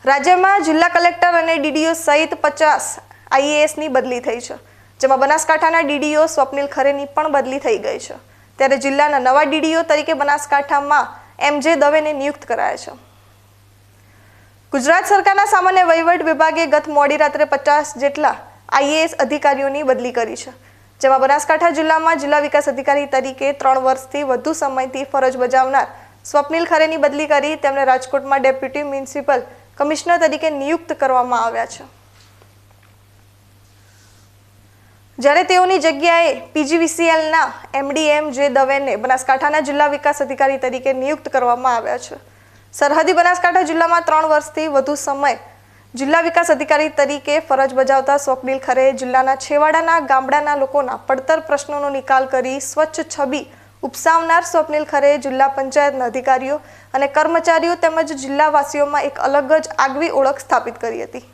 રાજ્યમાં જિલ્લા કલેક્ટર અને ડીડીઓ સહિત 50 આઈએએસની બદલી થઈ છે, જેમાં બનાસકાંઠાના ડીડીઓ સ્વપ્નિલ ખરેની પણ બદલી થઈ ગઈ છે। ત્યારે જિલ્લાના નવા ડીડીઓ તરીકે બનાસકાંઠામાં એમજે દવેને નિયુક્ત કરાયા છે। ગુજરાત સરકારના સામાન્ય વહીવટ વિભાગે ગત મોડી રાત્રે 50 જેટલા આઈએએસ અધિકારીઓની બદલી કરી છે, જેમાં બનાસકાંઠા જિલ્લામાં જિલ્લા વિકાસ અધિકારી તરીકે 3 વર્ષથી વધુ સમયથી ફરજ બજાવનાર સ્વપ્નિલ ખરેની બદલી કરી તેમને રાજકોટમાં ડેપ્યુટી મ્યુનિસિપલ કમિશનર તરીકે નિયુક્ત કરવામાં આવ્યા છે, જ્યારે તેઓની જગ્યાએ પીજીવીસીએલના એમડી એમજે દવેને બનાસકાંઠાના જિલ્લા વિકાસ અધિકારી તરીકે નિયુક્ત કરવામાં આવ્યા છે। સરહદી બનાસકાંઠા જિલ્લામાં 3 વર્ષથી વધુ સમય જિલ્લા વિકાસ અધિકારી તરીકે ફરજ બજાવતા સ્વપ્નિલ ખરેએ જિલ્લાના છેવાડાના ગામડાના લોકોના પડતર પ્રશ્નોનો નિકાલ કરી સ્વચ્છ છબી ઉપસાવનાર સ્વપ્નિલ ખરેએ જિલ્લા પંચાયતના અધિકારીઓ અને કર્મચારીઓ તેમજ જિલ્લાવાસીઓમાં એક અલગ જ આગવી ઓળખ સ્થાપિત કરી હતી।